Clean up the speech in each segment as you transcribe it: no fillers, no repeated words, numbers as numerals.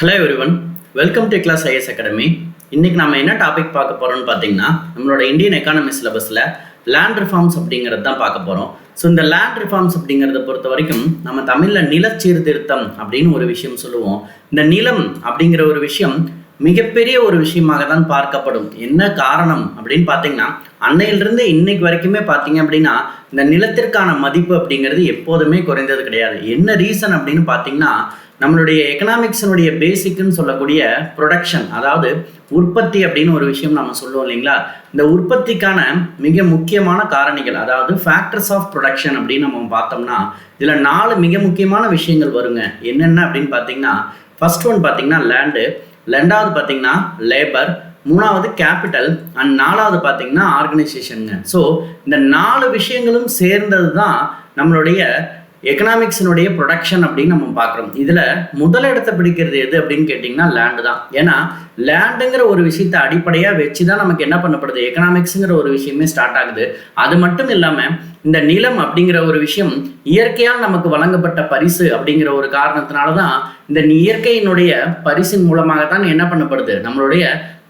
Hello everyone, welcome to class IS academy. இன்னைக்கு நம்ம என்ன டாபிக் பார்க்க போறோம்னு பார்த்தீங்கன்னா, நம்மளோட இந்தியன் எக்கானமி சிலபஸில் லேண்ட் ரிஃபார்ம்ஸ் அப்படிங்கிறது தான் பார்க்க போகிறோம். ஸோ இந்த லேண்ட் ரிஃபார்ம்ஸ் அப்படிங்கிறத பொறுத்த வரைக்கும் நம்ம தமிழில் நிலச்சீர்திருத்தம் அப்படின்னு ஒரு விஷயம் சொல்லுவோம். இந்த நிலம் அப்படிங்கிற ஒரு விஷயம் மிகப்பெரிய ஒரு விஷயமாக தான் பார்க்கப்படும். என்ன காரணம் அப்படின்னு பார்த்தீங்கன்னா, அன்னையிலிருந்து இன்னைக்கு வரைக்குமே பார்த்தீங்க அப்படின்னா இந்த நிலத்திற்கான மதிப்பு அப்படிங்கிறது எப்போதுமே குறைந்தது கிடையாது. என்ன ரீசன் அப்படின்னு பார்த்தீங்கன்னா, நம்மளுடைய எக்கனாமிக்ஸினுடைய பேசிக்னு சொல்லக்கூடிய ப்ரொடக்ஷன், அதாவது உற்பத்தி அப்படின்னு ஒரு விஷயம் நம்ம சொல்லுவோம் இல்லைங்களா. இந்த உற்பத்திக்கான மிக முக்கியமான காரணிகள், அதாவது ஃபேக்டர்ஸ் ஆஃப் ப்ரொடக்ஷன் அப்படின்னு நம்ம பார்த்தோம்னா இதில் 4 மிக முக்கியமான விஷயங்கள் வருங்க. என்னென்ன அப்படின்னு பார்த்தீங்கன்னா, ஃபர்ஸ்ட் ஒன் பார்த்தீங்கன்னா லேண்டு, ரெண்டாவது பார்த்தீங்கன்னா லேபர், மூணாவது கேபிட்டல் அண்ட் நாலாவது பார்த்தீங்கன்னா ஆர்கனைசேஷனுங்க. ஸோ இந்த 4 விஷயங்களும் சேர்ந்தது தான் நம்மளுடைய எக்கனாமிக்ஸினுடைய ப்ரொடக்ஷன் அப்படின்னு நம்ம பார்க்குறோம். இதில் முதல் இடத்தை பிடிக்கிறது எது அப்படின்னு கேட்டிங்கன்னா லேண்டு தான். ஏன்னா லேண்டுங்கிற ஒரு விஷயத்தை அடிப்படையாக வச்சு தான் நமக்கு என்ன பண்ணப்படுது, எக்கனாமிக்ஸுங்கிற ஒரு விஷயமே ஸ்டார்ட் ஆகுது. அது மட்டும் இல்லாமல் இந்த நிலம் அப்படிங்கிற ஒரு விஷயம் இயற்கையால் நமக்கு வழங்கப்பட்ட பரிசு அப்படிங்கிற ஒரு காரணத்தினால தான் இந்த இயற்கையினுடைய பரிசின் மூலமாக தான் என்ன பண்ணப்படுது, நம்மளுடைய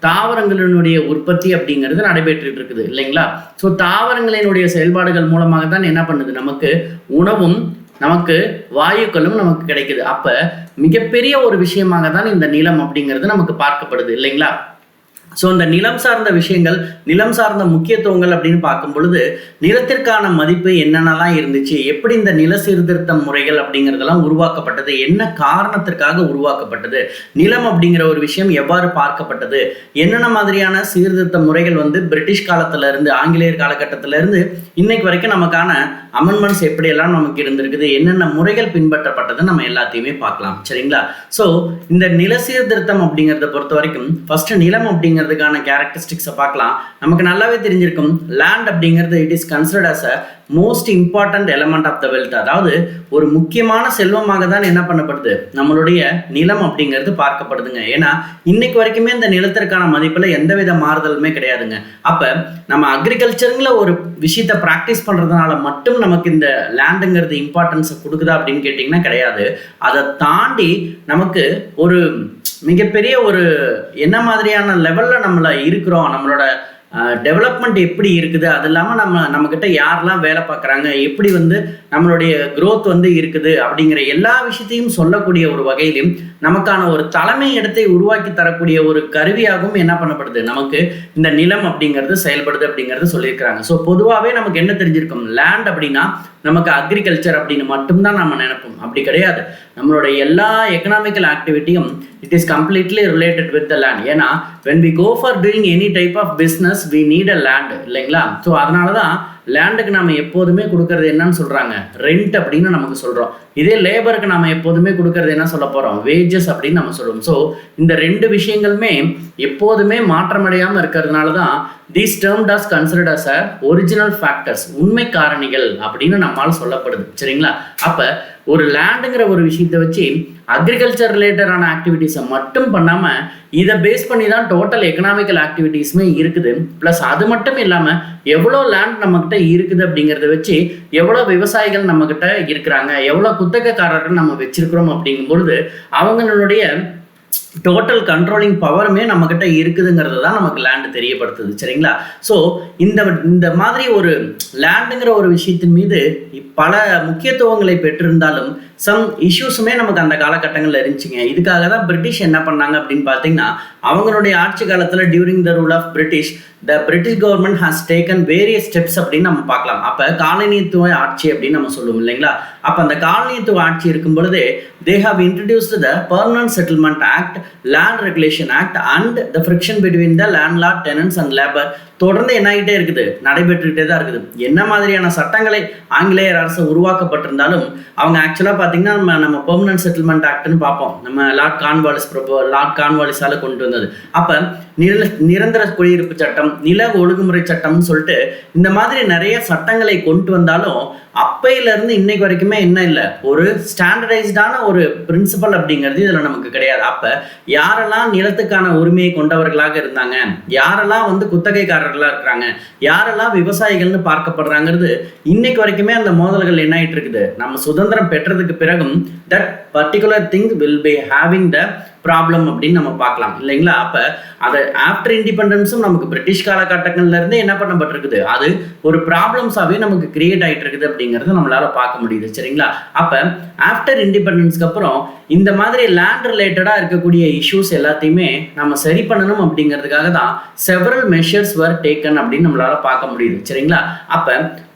தாவரங்களினுடைய உற்பத்தி அப்படிங்கிறது நடைபெற்றுட்டு இருக்குது இல்லைங்களா. ஸோ தாவரங்களினுடைய செயல்பாடுகள் மூலமாக தான் என்ன பண்ணுது, நமக்கு உணவும் நமக்கு வாயுக்களும் நமக்கு கிடைக்குது. அப்ப மிகப்பெரிய ஒரு விஷயமாக தான் இந்த நிலம் அப்படிங்கிறது நமக்கு பார்க்கப்படுது இல்லைங்களா. ஸோ இந்த நிலம் சார்ந்த விஷயங்கள், நிலம் சார்ந்த முக்கியத்துவங்கள் அப்படின்னு பார்க்கும் பொழுது நிலத்திற்கான மதிப்பு என்னென்னலாம் இருந்துச்சு, எப்படி இந்த நில சீர்திருத்த முறைகள் அப்படிங்கிறதெல்லாம் உருவாக்கப்பட்டது, என்ன காரணத்திற்காக உருவாக்கப்பட்டது, நிலம் அப்படிங்கிற ஒரு விஷயம் எவ்வாறு பார்க்கப்பட்டது, என்னென்ன மாதிரியான சீர்திருத்த முறைகள் பிரிட்டிஷ் காலத்துல இருந்து ஆங்கிலேயர் காலகட்டத்தில இருந்து இன்னைக்கு வரைக்கும் நமக்கான அமெண்ட்மெண்ட்ஸ் எப்படியெல்லாம் நமக்கு இருந்திருக்குது, என்னென்ன முறைகள் பின்பற்றப்பட்டது நம்ம எல்லாத்தையுமே பார்க்கலாம் சரிங்களா. ஸோ இந்த நில சீர்திருத்தம் அப்படிங்கிறத பொறுத்த வரைக்கும் ஃபர்ஸ்ட் நிலம் அப்படிங்கிறதுக்கான கேரக்டரிஸ்டிக்ஸை பார்க்கலாம். நமக்கு நல்லாவே தெரிஞ்சிருக்கும், லேண்ட் அப்படிங்கிறது it is considered as a most important element of the wealth, அதாவது ஒரு முக்கியமான செல்வமாக தான் என்ன பண்ணப்படுது, நம்மளுடைய நிலம் அப்படிங்கிறது பார்க்கப்படுதுங்க. ஏன்னா இன்னைக்கு வரைக்குமே இந்த நிலத்திற்கான மதிப்புல எந்தவித மாறுதலுமே கிடையாதுங்க. அப்ப நம்ம அக்ரிகல்ச்சருங்கிற ஒரு விஷயத்தை ப்ராக்டிஸ் பண்றதுனால மட்டும் நமக்கு இந்த லேண்டுங்கிறது இம்பார்ட்டன்ஸை கொடுக்குதா அப்படின்னு கேட்டிங்கன்னா கிடையாது. அதை தாண்டி நமக்கு ஒரு மிகப்பெரிய ஒரு என்ன மாதிரியான லெவல்ல நம்மள இருக்கிறோம், நம்மளோட டெவலப்மெண்ட் எப்படி இருக்குது, அது இல்லாமல் நம்மக்கிட்ட யாரெல்லாம் வேலை பார்க்குறாங்க, எப்படி நம்மளுடைய க்ரோத் இருக்குது அப்படிங்கிற எல்லா விஷயத்தையும் சொல்லக்கூடிய ஒரு வகையிலும் நமக்கான ஒரு தலைமை இடத்தை உருவாக்கி தரக்கூடிய ஒரு கருவியாகவும் என்ன பண்ணப்படுது, நமக்கு இந்த நிலம் அப்படிங்கிறது செயல்படுது அப்படிங்கிறது சொல்லியிருக்கிறாங்க. ஸோ பொதுவாகவே நமக்கு என்ன தெரிஞ்சிருக்கும், லேண்ட் அப்படின்னா நமக்கு அக்ரிகல்ச்சர் அப்படின்னு மட்டும்தான் நம்ம நினைப்போம். அப்படி கிடையாது. நம்மளோட எல்லா எக்கனாமிக்கல் ஆக்டிவிட்டியும் it is completely related with the land. ஏன்னா when we go for doing any type of business we need a land இல்லைங்களா. ஸோ அதனால தான் லேண்டுக்கு நம்ம எப்போதுமே கொடுக்கறது என்னன்னு சொல்றாங்க, ரெண்ட் அப்படின்னு நமக்கு சொல்றோம். இதே லேபருக்கு நம்ம எப்போதுமே கொடுக்கறது என்ன சொல்ல போறோம், வேஜஸ் அப்படின்னு நம்ம சொல்லுவோம். ஸோ இந்த 2 விஷயங்களுமே எப்போதுமே மாற்றமடையாமல் இருக்கிறதுனால தான் these termed as considered as a original factors, உண்மை காரணிகள் அப்படின்னு நம்மால் சொல்லப்படுது சரிங்களா. அப்ப ஒரு லேண்டுங்கிற ஒரு விஷயத்தை வச்சு அக்ரிகல்ச்சர் ரிலேட்டடான ஆக்டிவிட்டீஸை மட்டும் பண்ணாம இதை பேஸ் பண்ணி தான் டோட்டல் எக்கனாமிக்கல் ஆக்டிவிட்டீஸுமே இருக்குது. பிளஸ் அது மட்டும் இல்லாமல் எவ்வளோ லேண்ட் நம்மக்கிட்ட இருக்குது அப்படிங்கிறத வச்சு எவ்வளோ விவசாயிகள் நம்மக்கிட்ட இருக்கிறாங்க, எவ்வளோ குத்தகைக்காரர்கள் நம்ம வச்சிருக்கிறோம் அப்படிங்கும்பொழுது அவங்களுடைய டோட்டல் கண்ட்ரோலிங் பவருமே நம்மக்கிட்ட இருக்குதுங்கிறது தான் நமக்கு லேண்டு தெரியப்படுத்துது சரிங்களா. ஸோ இந்த மாதிரி ஒரு லேண்டுங்கிற ஒரு விஷயத்தின் மீது பல முக்கியத்துவங்களை பெற்றிருந்தாலும் சம் இஷ்யூஸுமே நமக்கு அந்த காலகட்டங்களில் இருந்துச்சுங்க. இதுக்காக தான் பிரிட்டிஷ் என்ன பண்ணாங்க அப்படின்னு பார்த்தீங்கன்னா, அவங்களுடைய ஆட்சி காலத்தில் during the rule of British the British government has taken various steps அப்படின்னு நம்ம பார்க்கலாம். அப்போ காலனித்துவ ஆட்சி அப்படின்னு நம்ம சொல்லுவோம் இல்லைங்களா. அப்போ அந்த காலனித்துவ ஆட்சி இருக்கும் பொழுதே they have introduced the Permanent Settlement Act, Land Regulation Act and the friction between the landlord, tenants and labor தொடர்ந்து என்ன ஆகிட்டே இருக்குது, நடைபெற்றுக்கிட்டே தான் இருக்குது. என்ன மாதிரியான சட்டங்களை ஆங்கிலேயர் அரசு உருவாக்கப்பட்டிருந்தாலும் அவங்க ஆக்சுவலாக பார்த்தீங்கன்னா நம்ம பெர்மனன்ட் செட்டில்மெண்ட் ஆக்ட்னு பார்ப்போம், நம்ம லார்ட் கார்ன்வாலிஸால கொண்டு வந்தது. அப்போ நிரந்தர குடியிருப்பு சட்டம், நில ஒழுங்குமுறை சட்டம்னு சொல்லிட்டு இந்த மாதிரி நிறைய சட்டங்களை கொண்டு வந்தாலும் அப்பையிலேருந்து இன்னைக்கு வரைக்குமே என்ன இல்லை, ஒரு ஸ்டாண்டர்டைஸ்டான ஒரு பிரின்சிபல் அப்படிங்கிறது இதில் நமக்கு கிடையாது. அப்போ யாரெல்லாம் நிலத்துக்கான உரிமையை கொண்டவர்களாக இருந்தாங்க, யாரெல்லாம் குத்தகைக்காரர்களாக இருக்கிறாங்க, யாரெல்லாம் விவசாயிகள்னு பார்க்கப்படுறாங்கிறது இன்னைக்கு வரைக்குமே அந்த மோதல்கள் என்ன ஆகிட்டு இருக்குது. நம்ம சுதந்திரம் பெற்றதுக்கு பிறகும் that particular thing will be having the problem அப்படின்னு நம்ம பார்க்கலாம் இல்லைங்களா. அப்போ அதை ஆஃப்டர் இண்டிபெண்டன்ஸும் நமக்கு பிரிட்டிஷ் காலகட்டங்கள்ல இருந்தே என்ன பண்ணப்பட்டிருக்குது, அது ஒரு ப்ராப்ளம்ஸாகவே நமக்கு கிரியேட் ஆகிட்டு இருக்குது அப்படிங்கிறது நம்மளால பார்க்க முடியுது சரிங்களா. அப்போ ஆஃப்டர் இண்டிபெண்டன்ஸ்க்கு அப்புறம் இந்த மாதிரி லேண்ட் ரிலேட்டடாக இருக்கக்கூடிய இஷ்யூஸ் எல்லாத்தையுமே நம்ம சரி பண்ணணும் அப்படிங்கிறதுக்காக தான் செவரல் மெஷர்ஸ் வர் டேக்கன் அப்படின்னு நம்மளால பார்க்க முடியுது சரிங்களா. அப்போ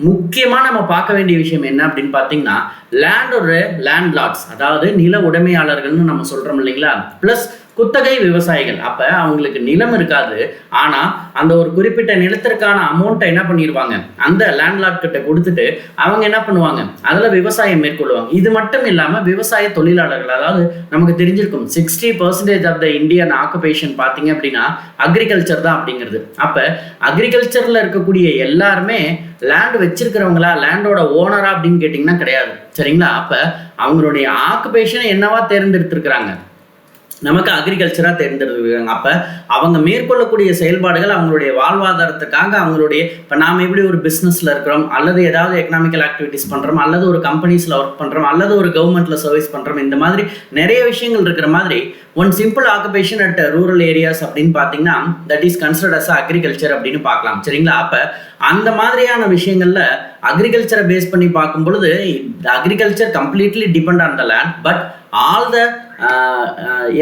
முக்கியமாக நம்ம பார்க்க வேண்டிய விஷயம் என்ன அப்படின்னு பார்த்தீங்கன்னா, லேண்ட் லார்ட்ஸ், அதாவது நில உடைமையாளர்கள்னு நம்ம சொல்றோம் இல்லைங்களா, பிளஸ் குத்தகை விவசாயிகள். அப்ப அவங்களுக்கு நிலம் இருக்காது, ஆனா அந்த ஒரு குறிப்பிட்ட நிலத்திற்கான அமௌண்ட்டை என்ன பண்ணிடுவாங்க, அந்த லேண்ட்லார்ட் கிட்ட கொடுத்துட்டு அவங்க என்ன பண்ணுவாங்க, அதுல விவசாயம் மேற்கொள்வாங்க. இது மட்டும் இல்லாம விவசாய தொழிலாளர்கள், அதாவது நமக்கு தெரிஞ்சிருக்கும் 60% ஆஃப் த இந்தியன் ஆக்குபேஷன் பார்த்தீங்க அப்படின்னா அக்ரிகல்ச்சர் தான் அப்படிங்கிறது. அப்ப அக்ரிகல்ச்சர்ல இருக்கக்கூடிய எல்லாருமே லேண்ட் வச்சிருக்கிறவங்களா, லேண்டோட ஓனரா அப்படின்னு கேட்டிங்கன்னா கிடையாது சரிங்களா. அப்ப அவங்களுடைய ஆக்குபேஷனை என்னவா தேர்ந்தெடுத்திருக்கிறாங்க, நமக்கு அக்ரிகல்ச்சரா தேர்ந்தெடுக்கிறாங்க. அப்ப அவங்க மேற்கொள்ளக்கூடிய செயல்பாடுகள் அவங்களுடைய வாழ்வாதாரத்துக்காக, அவங்களுடைய இப்போ நாம் எப்படி ஒரு பிஸ்னஸ்ல இருக்கிறோம், அல்லது ஏதாவது எக்கனாமிக்கல் ஆக்டிவிட்டிஸ் பண்றோம், அல்லது ஒரு கம்பெனிஸ்ல ஒர்க் பண்றோம், அல்லது ஒரு கவர்மெண்ட்ல சர்வீஸ் பண்றோம், இந்த மாதிரி நிறைய விஷயங்கள் இருக்கிற மாதிரி one simple occupation at rural areas அப்படின்னு பார்த்தீங்கன்னா that is considered as agriculture அப்படின்னு பார்க்கலாம் சரிங்களா. அப்ப அந்த மாதிரியான விஷயங்கள்ல அக்ரிகல்ச்சரை பேஸ் பண்ணி பார்க்கும் பொழுது agriculture completely depend on the land, but all the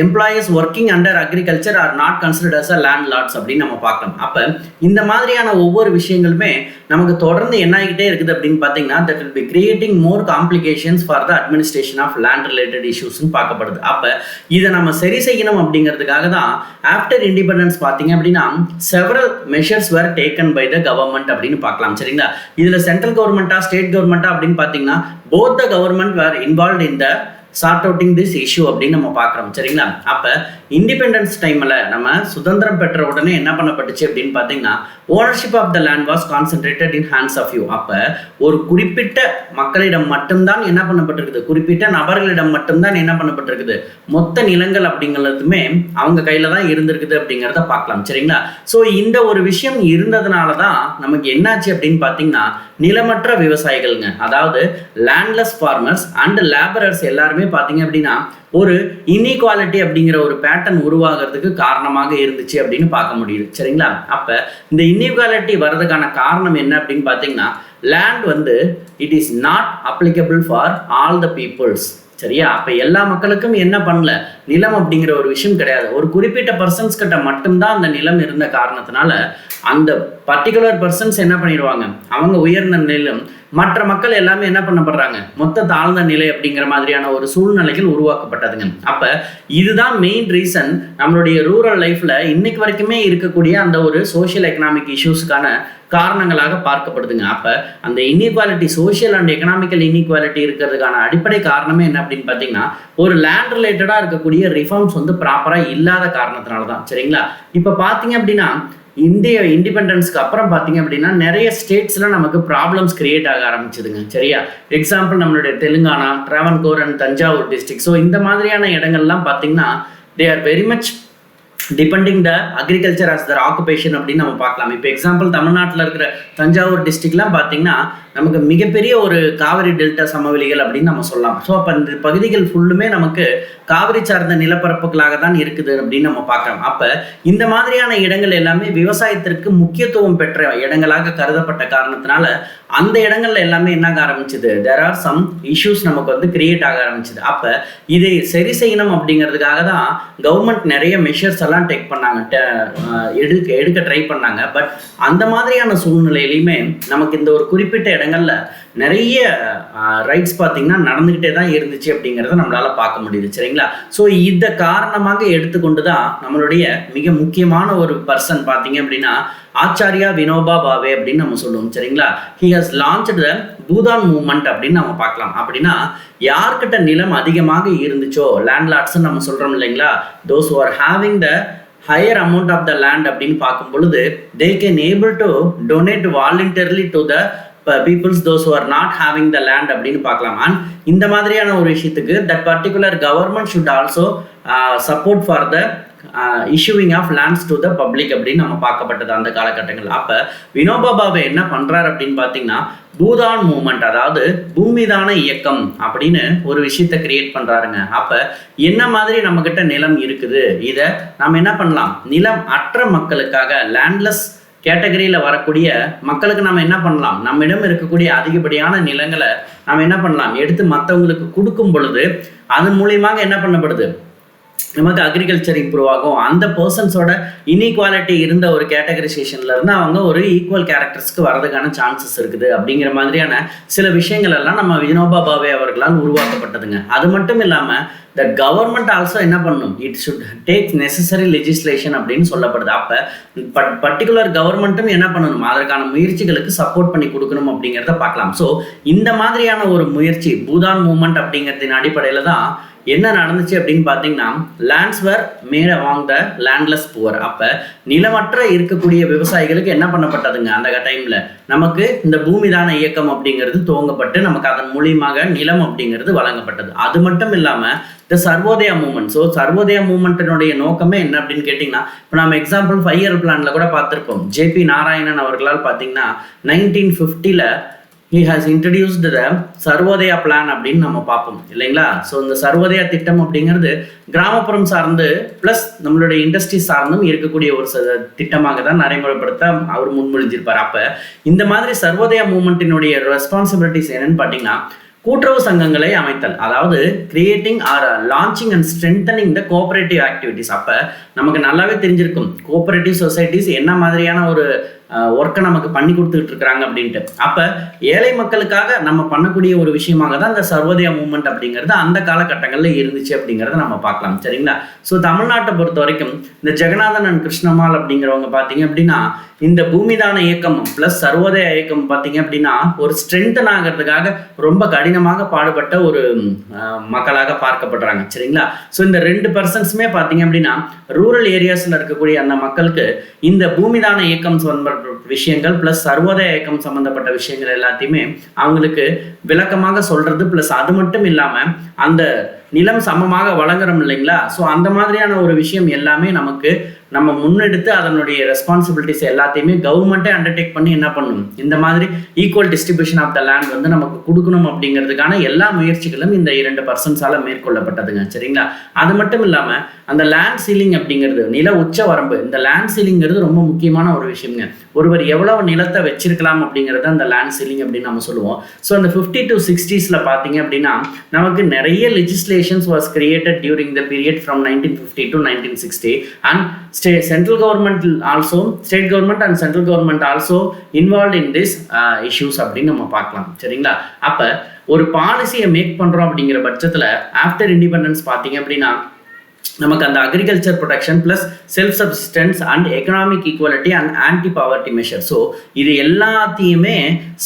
employees working under agriculture are not considered as a landlords அப்படின்னு நம்ம பார்க்கலாம். அப்போ இந்த மாதிரியான ஒவ்வொரு விஷயங்களுமே நமக்கு தொடர்ந்து என்ன ஆகிட்டே இருக்குது அப்படின்னு பார்த்தீங்கன்னா that will be creating more complications for the administration of land related இஷ்யூஸ்ன்னு பார்க்கப்படுது. அப்போ இதை நம்ம சரி செய்யணும் அப்படிங்கிறதுக்காக தான் ஆஃப்டர் இண்டிபெண்டன்ஸ் பார்த்தீங்க அப்படின்னா several measures were taken by the government அப்படின்னு பார்க்கலாம் சரிங்களா. இதில் சென்ட்ரல் கவர்மெண்ட்டா ஸ்டேட் கவர்மெண்ட்டா அப்படின்னு பார்த்தீங்கன்னா both the government were involve in the sort outing this issue அப்படின்னு நம்ம பார்க்குறோம் சரிங்களா. அப்போ இண்டிபெண்டன்ஸ் டைமில் நம்ம சுதந்திரம் பெற்ற உடனே என்ன பண்ணப்பட்டுச்சு அப்படின்னு பார்த்தீங்கன்னா ownership of the land was concentrated in hands of you. அப்போ ஒரு குறிப்பிட்ட மக்களிடம் மட்டும்தான் என்ன பண்ணப்பட்டிருக்குது, குறிப்பிட்ட நபர்களிடம் மட்டும்தான் என்ன பண்ணப்பட்டிருக்குது, மொத்த நிலங்கள் அப்படிங்கிறதுமே அவங்க கையில் தான் இருந்திருக்குது அப்படிங்கிறத பார்க்கலாம் சரிங்களா. ஸோ இந்த ஒரு விஷயம் இருந்ததுனால தான் நமக்கு என்னாச்சு அப்படின்னு பார்த்தீங்கன்னா நிலமற்ற விவசாயிகள்ங்க, அதாவது லேண்ட்லெஸ் ஃபார்மர்ஸ் அண்ட் லேபரர்ஸ் எல்லாருமே பார்த்தீங்க அப்படின்னா ஒரு இன்இக்வாலிட்டி அப்படிங்கிற ஒரு பேட்டர்ன் உருவாகிறதுக்கு காரணமாக இருந்துச்சு அப்படின்னு பார்க்க முடியுது சரிங்களா. அப்போ இந்த இன்இக்வாலிட்டி வர்றதுக்கான காரணம் என்ன அப்படின்னு பார்த்தீங்கன்னா லேண்ட் வந்து it is not applicable for all the peoples சரியா. அப்போ எல்லா மக்களுக்கும் என்ன பண்ணல, நிலம் அப்படிங்கிற ஒரு விஷயம் கிடையாது. ஒரு குறிப்பிட்ட பர்சன்ஸ் கிட்ட மட்டும்தான் அந்த நிலம் இருந்த காரணத்தினால அந்த பர்டிகுலர் பர்சன்ஸ் என்ன பண்ணிடுவாங்க, அவங்க உயர்ந்த நிலம், மற்ற மக்கள் எல்லாமே என்ன பண்ணப்படுறாங்க, மொத்த தாழ்ந்த நிலை அப்படிங்கிற மாதிரியான ஒரு சூழ்நிலைகள் உருவாக்கப்பட்டதுங்க. அப்போ இதுதான் மெயின் ரீசன் நம்மளுடைய ரூரல் லைஃப்ல இன்னைக்கு வரைக்குமே இருக்கக்கூடிய அந்த ஒரு சோஷியல் எக்கனாமிக் இஷ்யூஸ்க்கான காரணங்களாக பார்க்கப்படுதுங்க. அப்போ அந்த inequality, social and economical inequality இருக்கிறதுக்கான அடிப்படை காரணமே என்ன அப்படின்னு பார்த்தீங்கன்னா ஒரு லேண்ட் ரிலேட்டடாக இருக்கக்கூடிய ரிஃபார்ம்ஸ் வந்து ப்ராப்பராக இல்லாத காரணத்தினால தான் சரிங்களா. இப்போ பார்த்தீங்க அப்படின்னா இந்திய இண்டிபெண்டன்ஸ்க்கு அப்புறம் பார்த்தீங்க அப்படின்னா நிறைய ஸ்டேட்ஸ்ல நமக்கு ப்ராப்ளம்ஸ் கிரியேட் ஆக ஆரம்பிச்சதுங்க சரியா. எக்ஸாம்பிள் நம்மளுடைய Telangana, Travancore and Thanjavur district. So இந்த மாதிரியான இடங்கள்லாம் பார்த்தீங்கன்னா they are very much depending the agriculture as their occupation அப்படின்னு நம்ம பார்க்கலாம். இப்போ எக்ஸாம்பிள் தமிழ்நாட்டில் இருக்கிற தஞ்சாவூர் டிஸ்ட்ரிக்ட்லாம் பார்த்தீங்கன்னா நமக்கு மிகப்பெரிய ஒரு காவிரி டெல்டா சமவெளிகள் அப்படின்னு நம்ம சொல்லலாம். ஸோ அப்போ இந்த பகுதிகள் ஃபுல்லுமே நமக்கு காவிரி சார்ந்த நிலப்பரப்புகளாக தான் இருக்குது அப்படின்னு நம்ம பார்க்கலாம். அப்போ இந்த மாதிரியான இடங்கள் எல்லாமே விவசாயத்திற்கு முக்கியத்துவம் பெற்ற இடங்களாக கருதப்பட்ட காரணத்தினால அந்த இடங்கள்ல எல்லாமே என்ன ஆரம்பிச்சது, தேர் ஆர் சம் இஷ்யூஸ் நமக்கு வந்து கிரியேட் ஆக ஆரம்பிச்சது. அப்போ இதை சரி செய்யணும் அப்படிங்கிறதுக்காக தான் கவர்மெண்ட் நிறைய மெஷர்ஸ் எல்லாம் டேக் பண்ணாங்க, எடுக்க ட்ரை பண்ணாங்க. பட் அந்த மாதிரியான சூழ்நிலையிலையுமே நமக்கு இந்த ஒரு குறிப்பிட்ட இடங்கள்ல நிறைய ரைட்ஸ் பார்த்தீங்கன்னா நடந்துகிட்டே தான் இருந்துச்சு அப்படிங்கிறத நம்மளால பார்க்க முடியுது சரிங்களா. ஸோ இதை காரணமாக எடுத்துக்கொண்டு தான் நம்மளுடைய மிக முக்கியமான ஒரு பர்சன் பார்த்தீங்க அப்படின்னா ஆச்சாரியா வினோபா பாவே அப்படின்னு நம்ம சொல்லுவோம் சரிங்களா. He has launched the Bhoodan movement அப்படின்னு நம்ம பார்க்கலாம். அப்படின்னா யார்கிட்ட நிலம் அதிகமாக இருந்துச்சோ லேண்ட்லார்ட்ஸ் நம்ம சொல்றோம் இல்லைங்களா, those who are having the higher amount of the land அப்படின்னு பார்க்கும் பொழுது they can able to donate voluntarily to the peoples those who are not having the land அப்படின்னு பார்க்கலாம். அண்ட் இந்த மாதிரியான ஒரு விஷயத்துக்கு that particular government should also support for the issuing of lands to the public அப்படின்னு நம்ம பார்க்கப்பட்டது அந்த காலகட்டங்கள். அப்போ வினோபா பாவே என்ன பண்ணுறாரு அப்படின்னு பார்த்தீங்கன்னா பூதான் மூமெண்ட், அதாவது பூமிதான இயக்கம் அப்படின்னு ஒரு விஷயத்தை கிரியேட் பண்ணுறாருங்க. அப்போ என்ன மாதிரி நம்மக்கிட்ட நிலம் இருக்குது, இதை நம்ம என்ன பண்ணலாம், நிலம் அற்ற மக்களுக்காக லேண்ட்லெஸ் கேட்டகரியில் வரக்கூடிய மக்களுக்கு நம்ம என்ன பண்ணலாம், நம்மிடம் இருக்கக்கூடிய அதிகப்படியான நிலங்களை நம்ம என்ன பண்ணலாம், எடுத்து மற்றவங்களுக்கு கொடுக்கும் பொழுது அதன் மூலியமாக என்ன பண்ணப்படுது, நமக்கு அக்ரிகல்ச்சர் இம்ப்ரூவ் ஆகும். அந்த பர்சன்ஸோட இன்இக்வாலிட்டி இருந்த ஒரு கேட்டகரைசேஷன்ல இருந்து அவங்க ஒரு ஈக்குவல் கேரக்டர்ஸ்க்கு வரதுக்கான சான்சஸ் இருக்குது அப்படிங்கிற மாதிரியான சில விஷயங்கள் எல்லாம் நம்ம வினோபா பாவே அவர்களால் உருவாக்கப்பட்டதுங்க. அது மட்டும் இல்லாமல் the government also என்ன பண்ணும், it should take necessary legislation அப்படின்னு சொல்லப்படுது. அப்போ பர்டிகுலர் கவர்மெண்ட்டும் என்ன பண்ணணும், அதற்கான முயற்சிகளுக்கு சப்போர்ட் பண்ணி கொடுக்கணும் அப்படிங்கிறத பார்க்கலாம். ஸோ இந்த மாதிரியான ஒரு முயற்சி பூதான் மூமெண்ட் அப்படிங்கிறதின் அடிப்படையில் தான் என்ன நடந்துச்சு அப்படின்னு பார்த்தீங்கன்னா லேண்ட்ஸ் வேர் மேட் அவாங் த லேண்ட்லெஸ் புவர். அப்போ நிலமற்ற இருக்கக்கூடிய விவசாயிகளுக்கு என்ன பண்ணப்பட்டதுங்க, அந்த டைமில் நமக்கு இந்த பூமிதான இயக்கம் அப்படிங்கிறது துவங்கப்பட்டு நமக்கு அதன் மூலியமாக நிலம் அப்படிங்கிறது வழங்கப்பட்டது. அது மட்டும் இல்லாமல் இந்த சர்வோதயா மூமெண்ட். ஸோ சர்வோதயா மூமெண்ட்டினுடைய நோக்கமே என்ன அப்படின்னு கேட்டிங்கன்னா, இப்போ நம்ம எக்ஸாம்பிள் 5 இயர் பிளானில் கூட பார்த்துருப்போம். ஜேபி நாராயணன் அவர்களால் பார்த்தீங்கன்னா 1950 he has introduced the Sarvodaya plan அப்படின்னு நம்ம பார்ப்போம் இல்லைங்களா. ஸோ இந்த சர்வோதயா திட்டம் அப்படிங்கிறது கிராமப்புறம் சார்ந்து ப்ளஸ் நம்மளுடைய இண்டஸ்ட்ரி சார்ந்தும் இருக்கக்கூடிய ஒரு திட்டமாக தான் நடைமுறைப்படுத்த அவர் முன்மொழிஞ்சிருப்பார். அப்போ இந்த மாதிரி சர்வோதயா மூமெண்ட்டினுடைய ரெஸ்பான்சிபிலிட்டிஸ் என்னன்னு பார்த்தீங்கன்னா கூட்டுறவு சங்கங்களை அமைத்தல், அதாவது creating R launching and strengthening the cooperative activities. அப்போ நமக்கு நல்லாவே தெரிஞ்சிருக்கும் கோஆபரேட்டிவ் சொசைட்டிஸ் என்ன மாதிரியான ஒரு ஒர்க்கை நமக்கு பண்ணி கொடுத்துக்கிட்டு இருக்கிறாங்க அப்படின்ட்டு. அப்போ ஏழை மக்களுக்காக நம்ம பண்ணக்கூடிய ஒரு விஷயமாக தான் இந்த சர்வோதயா மூமெண்ட் அப்படிங்கிறது அந்த காலகட்டங்களில் இருந்துச்சு அப்படிங்கிறத நம்ம பார்க்கலாம். சரிங்களா. ஸோ தமிழ்நாட்டை பொறுத்த வரைக்கும் இந்த ஜெகநாதன் அண்ட் கிருஷ்ணமால் அப்படிங்கிறவங்க பார்த்தீங்க அப்படின்னா இந்த பூமிதான இயக்கம் ப்ளஸ் சர்வோதயா இயக்கம் பார்த்தீங்க அப்படின்னா ஒரு ஸ்ட்ரென்தன் ஆகிறதுக்காக ரொம்ப கடினமாக பாடுபட்ட ஒரு மக்களாக பார்க்கப்படுறாங்க. சரிங்களா. ஸோ இந்த 2 பர்சன்ஸுமே பார்த்தீங்க அப்படின்னா ரூரல் ஏரியாஸில் இருக்கக்கூடிய அந்த மக்களுக்கு இந்த பூமிதான இயக்கம் சம்பந்தப்பட்ட விஷயங்கள் ப்ளஸ் சர்வோதய இயக்கம் சம்பந்தப்பட்ட விஷயங்கள் எல்லாத்தையுமே அவங்களுக்கு விளக்கமாக சொல்றது. ப்ளஸ் அது மட்டும் இல்லாமல் அந்த நிலம் சமமாக வழங்குறோம் இல்லைங்களா. ஸோ அந்த மாதிரியான ஒரு விஷயம் எல்லாமே நமக்கு நம்ம முன்னெடுத்து அதனுடைய ரெஸ்பான்சிபிலிட்டிஸ் எல்லாத்தையுமே கவர்மெண்ட்டே அண்டர்டேக் பண்ணி என்ன பண்ணணும், இந்த மாதிரி equal distribution of the land வந்து நமக்கு கொடுக்கணும் அப்படிங்கிறதுக்கான எல்லா முயற்சிகளும் இந்த 2 பர்சன்ஸால மேற்கொள்ளப்பட்டதுங்க. சரிங்களா. அது மட்டும் இல்லாமல் அந்த லேண்ட் சீலிங் அப்படிங்கிறது நில உச்ச வரம்பு, இந்த லேண்ட் சீலிங்கிறது ரொம்ப முக்கியமான ஒரு விஷயங்க. ஒருவர் எவ்வளவு நிலத்தை வச்சிருக்கலாம் அப்படிங்கிறது அந்த லேண்ட் சீலிங் அப்படின்னு நம்ம சொல்லுவோம். ஸோ அந்த 50 to 60s பார்த்தீங்க அப்படின்னா நமக்கு நிறைய legislations was created during the period from 1950 to 1960 and central government also, state government and central government also involved in this issues அப்படின்னு நம்ம பார்க்கலாம். சரிங்களா. அப்போ ஒரு பாலிசியை மேக் பண்ணுறோம் அப்படிங்கிற பட்சத்தில் ஆஃப்டர் இண்டிபெண்டன்ஸ் பார்த்தீங்க அப்படின்னா நமக்கு அந்த agriculture protection plus self subsistence and economic equality and anti poverty measure. So இது எல்லாத்தையுமே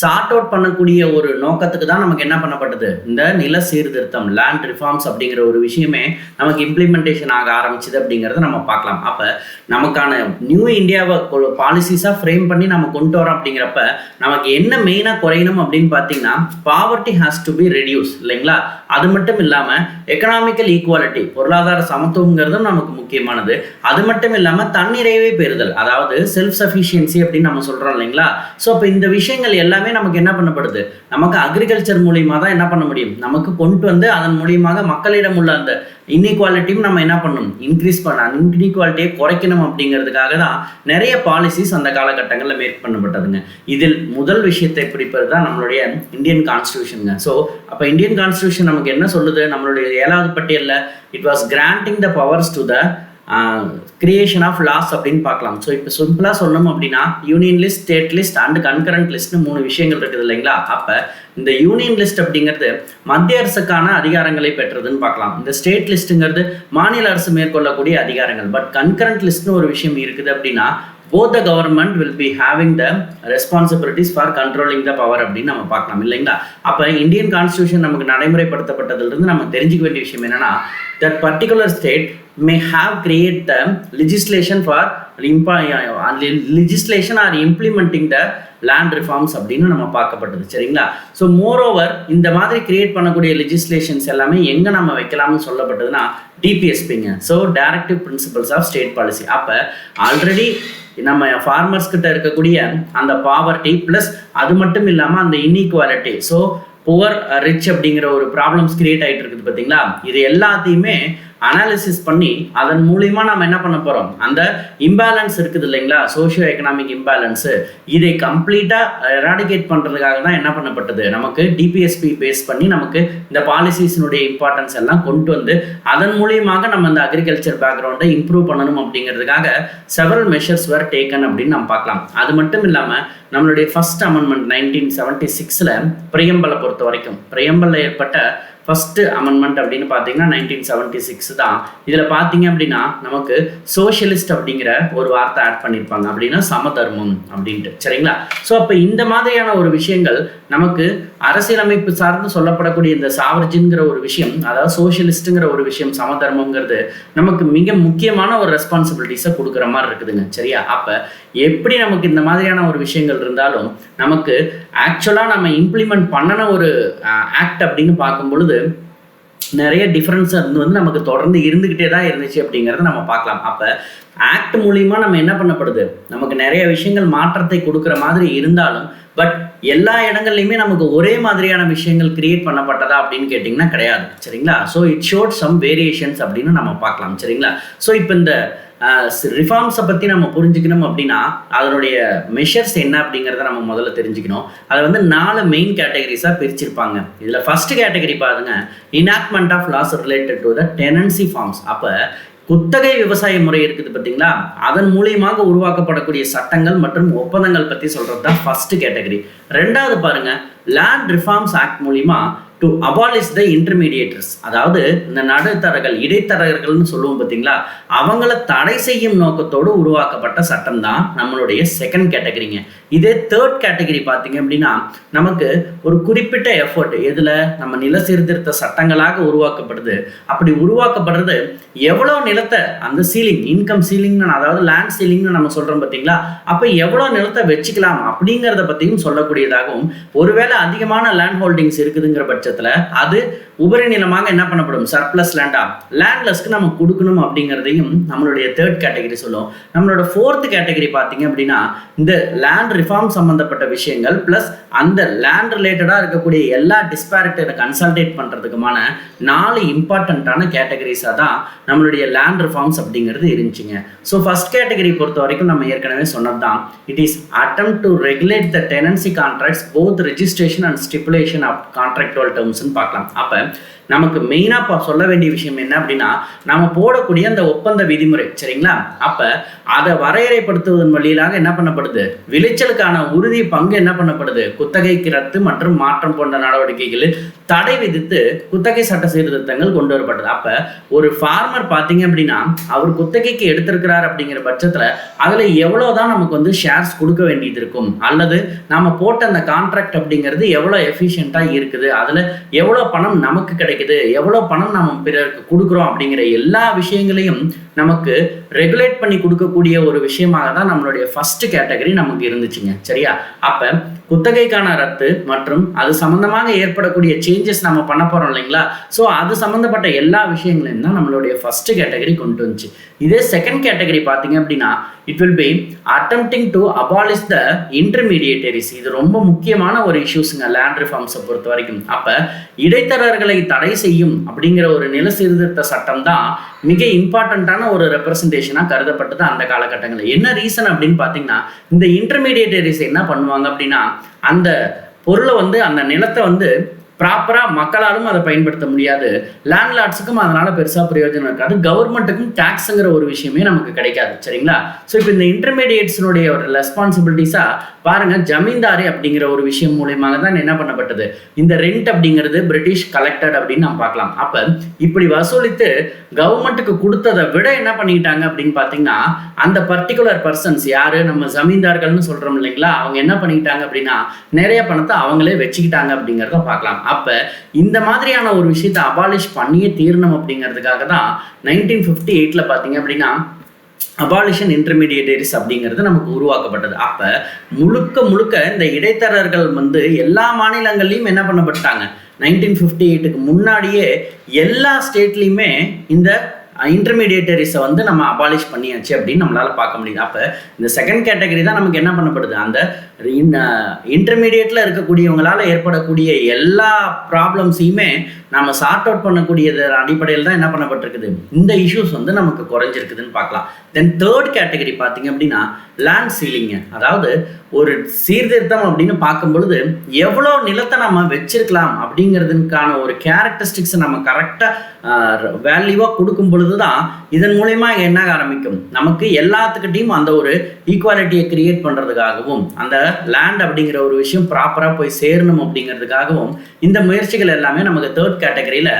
சார்ட் அவுட் பண்ணக்கூடிய ஒரு நோக்கத்துக்கு தான் நமக்கு என்ன பண்ணப்பட்டது, இந்த நில சீர்திருத்தம் லேண்ட் ரிஃபார்ம்ஸ் அப்படிங்கிற ஒரு விஷயமே நமக்கு இம்ப்ளிமெண்டேஷன் ஆக ஆரம்பிச்சுது அப்படிங்கிறத நம்ம பார்க்கலாம். அப்போ நமக்கான நியூ இந்தியாவை பாலிசிஸாக ஃப்ரேம் பண்ணி நம்ம கொண்டு வரோம் அப்படிங்கிறப்ப நமக்கு என்ன மெயினாக குறையணும் அப்படின்னு பார்த்தீங்கன்னா poverty has to be reduce இல்லைங்களா. அது மட்டும் இல்லாமல் எக்கனாமிக்கல் ஈக்குவாலிட்டி பொருளாதார சமத்துவங்கிறதும் நமக்கு முக்கியமானது. அது மட்டும் இல்லாமல் தன்னிறைவே பெறுதல், அதாவது செல்ஃப் சஃபிஷியன்சி அப்படின்னு நம்ம சொல்கிறோம் இல்லைங்களா. ஸோ அப்போ இந்த விஷயங்கள் எல்லாமே நமக்கு என்ன பண்ணப்படுது, நமக்கு அக்ரிகல்ச்சர் மூலியமாக தான் என்ன பண்ண முடியும், நமக்கு கொண்டு வந்து அதன் மூலியமாக மக்களிடம் உள்ள அந்த இன்இக்வாலிட்டியும் நம்ம என்ன பண்ணணும், இன்க்ரீஸ் பண்ண இன்இக்வாலிட்டியை குறைக்கணும் அப்படிங்கிறதுக்காக தான் நிறைய பாலிசிஸ் அந்த காலகட்டங்களில் மேக் பண்ணப்பட்டதுங்க. இதில் முதல் விஷயத்தை பிடிப்பது தான் நம்மளுடைய இந்தியன் கான்ஸ்டியூஷனுங்க. ஸோ அப்போ இந்தியன் கான்ஸ்டியூஷன் நமக்கு என்ன சொல்லுது, நம்மளுடைய 7வது பட்டியலில் it was granting the powers to the creation of laws அப்படின்னு பார்க்கலாம். ஸோ இப்போ சிம்பிளாக சொல்லணும் அப்படின்னா union list, state list and concurrent லிஸ்ட்னு 3 விஷயங்கள் இருக்குது இல்லைங்களா. அப்போ இந்த யூனியன் லிஸ்ட் அப்படிங்கிறது மத்திய அரசுக்கான அதிகாரங்களை பெற்றதுன்னு பார்க்கலாம். இந்த ஸ்டேட் லிஸ்ட்டுங்கிறது மாநில அரசு மேற்கொள்ளக்கூடிய அதிகாரங்கள். பட் கன்கரண்ட் லிஸ்ட்னு ஒரு விஷயம் இருக்குது அப்படின்னா both the government will be having the responsibilities for controlling the power அப்படின்னு நம்ம பார்க்கலாம் இல்லைங்களா. அப்போ இந்தியன் கான்ஸ்டியூஷன் நமக்கு நடைமுறைப்படுத்தப்பட்டதிலிருந்து நம்ம தெரிஞ்சுக்க வேண்டிய விஷயம் என்னன்னா that particular state may have create the legislation for legislation or implementing the land reforms அப்படின்னு நம்ம பார்க்கப்பட்டது. சரிங்களா. ஸோ மோரோவர் இந்த மாதிரி கிரியேட் பண்ணக்கூடிய லெஜிஸ்லேஷன்ஸ் எல்லாமே எங்கே நம்ம வைக்கலாம்னு சொல்லப்பட்டதுன்னா டிபிஎஸ்பிங்க. So directive principles of state policy. அப்போ ஆல்ரெடி நம்ம ஃபார்மர்ஸ் கிட்ட இருக்கக்கூடிய அந்த பாவர்ட்டி ப்ளஸ் அது மட்டும் இல்லாமல் அந்த இன்இக்வாலிட்டி, ஸோ புவர் ரிச் அப்படிங்கிற ஒரு ப்ராப்ளம்ஸ் கிரியேட் ஆகிட்டு இருக்குது பார்த்தீங்களா. இது எல்லாத்தையுமே அனாலிசிஸ் பண்ணி அதன் மூலிமா நம்ம என்ன பண்ண போகிறோம், அந்த இம்பேலன்ஸ் இருக்குது இல்லைங்களா, சோஷியோ எக்கனாமிக் இம்பேலன்ஸு, இதை கம்ப்ளீட்டாக எராடிகேட் பண்ணுறதுக்காக தான் என்ன பண்ணப்பட்டது, நமக்கு டிபிஎஸ்பி பேஸ் பண்ணி நமக்கு இந்த பாலிசிஸினுடைய இம்பார்ட்டன்ஸ் எல்லாம் கொண்டு வந்து அதன் மூலியமாக நம்ம இந்த அக்ரிகல்ச்சர் பேக்ரவுண்டை இம்ப்ரூவ் பண்ணணும் அப்படிங்கிறதுக்காக செவரல் மெஷர்ஸ் வேர் டேக்கன் அப்படின்னு நம்ம பார்க்கலாம். அது மட்டும் இல்லாமல் நம்மளுடைய ஃபர்ஸ்ட் அமெண்ட்மெண்ட் 1976 பிரியம்பலை பொறுத்த வரைக்கும், பிரியம்பலில் ஏற்பட்ட ஃபர்ஸ்ட் அமெண்ட்மெண்ட் அப்படின்னு பார்த்தீங்கன்னா 1976 தான். இதில் பார்த்தீங்க அப்படின்னா நமக்கு சோஷியலிஸ்ட் அப்படிங்கிற ஒரு வார்த்தை ஆட் பண்ணியிருப்பாங்க, அப்படின்னா சமதர்மம் அப்படின்ட்டு, சரிங்களா. ஸோ அப்போ இந்த மாதிரியான ஒரு விஷயங்கள் நமக்கு அரசியலமைப்பு சார்ந்து சொல்லப்படக்கூடிய இந்த சாவர்ஜின்ங்கிற ஒரு விஷயம், அதாவது சோஷியலிஸ்ட்டுங்கிற ஒரு விஷயம், சமதர்மங்கிறது நமக்கு மிக முக்கியமான ஒரு ரெஸ்பான்சிபிலிட்டிஸை கொடுக்குற மாதிரி இருக்குதுங்க, சரியா. அப்போ எப்படி நமக்கு இந்த மாதிரியான ஒரு விஷயங்கள் இருந்தாலும் நமக்கு ஆக்சுவலாக நம்ம இம்ப்ளிமெண்ட் பண்ணன ஒரு ஆக்ட் அப்படின்னு பார்க்கும் பொழுது நிறைய டிஃப்ரென்ஸ் வந்து நமக்கு தொடர்ந்து இருந்துக்கிட்டே தான் இருந்துச்சு அப்படிங்கிறத நம்ம பார்க்கலாம். அப்போ ஆக்ட் மூலிமா நம்ம என்ன பண்ணப்படுது, நமக்கு நிறைய விஷயங்கள் மாற்றத்தை கொடுக்குற மாதிரி இருந்தாலும் பட் எல்லா இடங்கள்லையுமே நமக்கு ஒரே மாதிரியான விஷயங்கள் கிரியேட் பண்ணப்பட்டதா அப்படின்னு கேட்டிங்கன்னா கிடையாது, சரிங்களா. So it showed some variations அப்படின்னு நம்ம பார்க்கலாம், சரிங்களா. ஸோ இப்போ இந்த ரிஃபார்ம்ஸை பற்றி நம்ம புரிஞ்சுக்கணும் அப்படின்னா அதனுடைய மெஷர்ஸ் என்ன அப்படிங்கிறத நம்ம முதல்ல தெரிஞ்சுக்கணும். அதை வந்து 4 மெயின் கேட்டகரிஸாக பிரிச்சிருப்பாங்க. இதில் ஃபர்ஸ்ட் கேட்டகரி பாருங்க, enactment of laws related to the tenancy farms. அப்போ குத்தகை விவசாய முறை இருக்குது பார்த்தீங்களா, அதன் மூலியமாக உருவாக்கப்படக்கூடிய சட்டங்கள் மற்றும் ஒப்பந்தங்கள் பற்றி சொல்கிறது தான் ஃபர்ஸ்ட் கேட்டகரி. ரெண்டாவது பாருங்க, லேண்ட் ரிஃபார்ம்ஸ் ஆக்ட் மூலிமா டு அபாலிஷ் த இன்டர்மீடியேட்டர்ஸ், அதாவது இந்த நடுத்தரகர்கள், இடைத்தரகர்கள்னு சொல்லுவோம் பார்த்தீங்களா, அவங்கள தடை செய்யும் நோக்கத்தோடு உருவாக்கப்பட்ட சட்டம் தான் நம்மளுடைய செகண்ட் கேட்டகரிங்க. இதே தேர்ட் கேட்டகரி பார்த்தீங்க அப்படின்னா நமக்கு ஒரு குறிப்பிட்ட எஃபர்ட் எதில் நம்ம நில சீர்திருத்த சட்டங்களாக உருவாக்கப்படுது. அப்படி உருவாக்கப்படுறது எவ்வளோ நிலத்தை, அந்த சீலிங், இன்கம் சீலிங்னு அதாவது லேண்ட் சீலிங்னு நம்ம சொல்கிறோம் பார்த்தீங்களா, அப்போ எவ்வளோ நிலத்தை வச்சுக்கலாம் அப்படிங்கிறத பற்றியும் சொல்லக்கூடியதாகவும், ஒருவேளை அதிகமான லேண்ட் ஹோல்டிங்ஸ் இருக்குதுங்கிற பட்சத்தில் அது உபரி நிலமாக என்ன பண்ணப்படும், சர்ப்ளஸ் லேண்டா லேண்ட்லெஸ்க்கு நம்ம கொடுக்கணும் அப்படிங்கிறதையும் நம்மளுடைய தேர்ட் கேட்டகரி சொல்லும். நம்மளோட ஃபோர்த் கேட்டகரி பார்த்தீங்க அப்படின்னா இந்த லேண்ட் ரிஃபார்ம் சம்பந்தப்பட்ட விஷயங்கள் பிளஸ் அந்த லேண்ட் ரிலேட்டடாக இருக்கக்கூடிய எல்லா டிஸ்பாரிட்டியை கன்சல்டேட் பண்ணுறதுக்குமான 4 இம்பார்ட்டண்ட்டான கேட்டகரிஸாக தான் நம்மளுடைய லேண்ட் ரிஃபார்ம்ஸ் அப்படிங்கிறது இருந்துச்சுங்க. ஸோ ஃபர்ஸ்ட் கேட்டகரி பொறுத்த வரைக்கும் நம்ம ஏற்கனவே சொன்னது தான், it is attempt to regulate the tenancy contracts both registration and stipulation of contractual டேர்ம்ஸ்னு பார்க்கலாம். அப்போ நமக்கு மெயினாக சொல்ல வேண்டிய விஷயம் என்ன அப்படின்னா நம்ம போடக்கூடிய அந்த ஒப்பந்த விதிமுறை, சரிங்களா. அப்போ அதை வரையறைப்படுத்துவதன் வழியிலாக என்ன பண்ணப்படுது, விளைச்சலுக்கான உறுதி பங்கு என்ன பண்ணப்படுது, குத்தகைக்கு ரத்து மற்றும் மாற்றம் போன்ற நடவடிக்கைகளில் தடை விதித்து குத்தகை சட்ட சீர்திருத்தங்கள் கொண்டு வரப்பட்டது. அப்போ ஒரு ஃபார்மர் பார்த்தீங்க அப்படின்னா அவர் குத்தகைக்கு எடுத்திருக்கிறார் அப்படிங்கிற பட்சத்தில் அதில் எவ்வளோதான் நமக்கு வந்து ஷேர்ஸ் கொடுக்க வேண்டியது இருக்கும், அல்லது நாம் போட்ட அந்த கான்ட்ராக்ட் அப்படிங்கிறது எவ்வளோ எஃபிஷியண்ட்டாக இருக்குது, அதில் எவ்வளோ பணம் நமக்கு கிடைக்குது, எவ்வளோ பணம் நம்ம பிறருக்கு கொடுக்குறோம் அப்படிங்கிற எல்லா விஷயங்களையும் நமக்கு ரெகுலேட் பண்ணி கொடுக்கக்கூடிய ஒரு விஷயமாக தான் நம்மளுடைய ஃபர்ஸ்ட் கேட்டகரி நமக்கு இருந்துச்சுங்க, சரியா. அப்போ குத்தகைக்கான ரத்து மற்றும் அது சம்பந்தமாக ஏற்படக்கூடிய சேஞ்சஸ் நம்ம பண்ண போறோம் இல்லைங்களா, ஸோ அது சம்பந்தப்பட்ட எல்லா விஷயங்களையும் தான் நம்மளுடைய ஃபர்ஸ்ட் கேட்டகரி கொண்டு வந்துச்சு. இதே செகண்ட் கேட்டகரி பார்த்தீங்க அப்படின்னா it will be attempting to abolish the intermediaries. இது ரொம்ப முக்கியமான ஒரு இஷ்யூஸுங்க லேண்ட் ரிஃபார்ம்ஸை பொறுத்த வரைக்கும். அப்போ இடைத்தரகர்களை தடை செய்யும் அப்படிங்கிற ஒரு நில சீர்திருத்த சட்டம் தான் மிக இம்பார்ட்டண்ட்டான ஒரு ரெப்ரசன்டேஷனாக கருதப்பட்டது அந்த காலகட்டங்களில். என்ன ரீசன் அப்படின்னு பார்த்தீங்கன்னா இந்த இன்டர்மீடியேட்டரிஸ் என்ன பண்ணுவாங்க அப்படின்னா அந்த பொருளை வந்து அந்த நிலத்தை வந்து ப்ராப்பராக மக்களாலும் அதை பயன்படுத்த முடியாது, லேண்ட்லார்ட்ஸுக்கும் அதனால் பெருசாக பிரயோஜனம் இருக்காது, கவர்மெண்ட்டுக்கும் டேக்ஸுங்கிற ஒரு விஷயமே நமக்கு கிடைக்காது, சரிங்களா. ஸோ இப்போ இந்த இன்டர்மீடியேட்ஸினுடைய ஒரு ரெஸ்பான்சிபிலிட்டிஸாக பாருங்கள், ஜமீன்தாரி அப்படிங்கிற ஒரு விஷயம் மூலியமாக தான் என்ன பண்ணப்பட்டது, இந்த ரெண்ட் அப்படிங்கிறது பிரிட்டிஷ் கலெக்டட் அப்படின்னு நம்ம பார்க்கலாம். அப்போ இப்படி வசூலித்து கவர்மெண்ட்டுக்கு கொடுத்ததை விட என்ன பண்ணிக்கிட்டாங்க அப்படின்னு பார்த்தீங்கன்னா அந்த பர்டிகுலர் பர்சன்ஸ் யார், நம்ம ஜமீன்தார்கள்னு சொல்கிறோம் இல்லைங்களா, அவங்க என்ன பண்ணிக்கிட்டாங்க அப்படின்னா நிறைய பணத்தை அவங்களே வச்சுக்கிட்டாங்க அப்படிங்கிறத பார்க்கலாம். அப்போ இந்த மாதிரியான ஒரு விஷயத்தை அபாலிஷ் பண்ணியே தீரணும் அப்படிங்கிறதுக்காக தான் 1958 பார்த்தீங்க அப்படின்னா அபாலிஷன் இன்டர்மீடியேட்டரிஸ் அப்படிங்கிறது நமக்கு உருவாக்கப்பட்டது. அப்போ முழுக்க முழுக்க இந்த இடைத்தரகர்கள் வந்து எல்லா மாநிலங்கள்லையும் என்ன பண்ணப்பட்டாங்க, 1958க்கு முன்னாடியே எல்லா ஸ்டேட்லேயுமே இந்த இன்டர்மீடியேட்டரிஸை வந்து நம்ம அபாலிஷ் பண்ணியாச்சு அப்படின்னு நம்மளால பார்க்க முடியுது. அப்போ இந்த செகண்ட் கேட்டகரி தான் நமக்கு என்ன பண்ணப்படுது, அந்த இன்டர்மீடியேட்டில் இருக்கக்கூடியவங்களால ஏற்படக்கூடிய எல்லா ப்ராப்ளம்ஸையுமே நம்ம சார்ட் அவுட் பண்ணக்கூடியது அடிப்படையில் தான் என்ன பண்ணப்பட்டிருக்குது, இந்த இஷ்யூஸ் வந்து நமக்கு குறைஞ்சிருக்குதுன்னு பார்க்கலாம். தென் தேர்ட் கேட்டகரி பார்த்தீங்க அப்படின்னா லேண்ட் சீலிங்கு. அதாவது ஒரு சீர்திருத்தம் அப்படின்னு பார்க்கும் பொழுது எவ்வளோ நிலத்தை நம்ம வச்சிருக்கலாம் அப்படிங்கிறதுக்கான ஒரு கேரக்டரிஸ்டிக்ஸை நம்ம கரெக்டாக வேல்யூவாக கொடுக்கும் பொழுது தான் இதன் மூலயமா என்ன ஆரம்பிக்கும், நமக்கு எல்லாத்துக்கிட்டையும் அந்த ஒரு ஈக்குவாலிட்டியை கிரியேட் பண்ணுறதுக்காகவும் அந்த லேண்ட் அப்படிங்கிற ஒரு விஷயம் ப்ராப்பராக போய் சேரணும் அப்படிங்கிறதுக்காகவும் இந்த முயற்சிகள் எல்லாமே நமக்கு தேர்ட் கேட்டகரியில்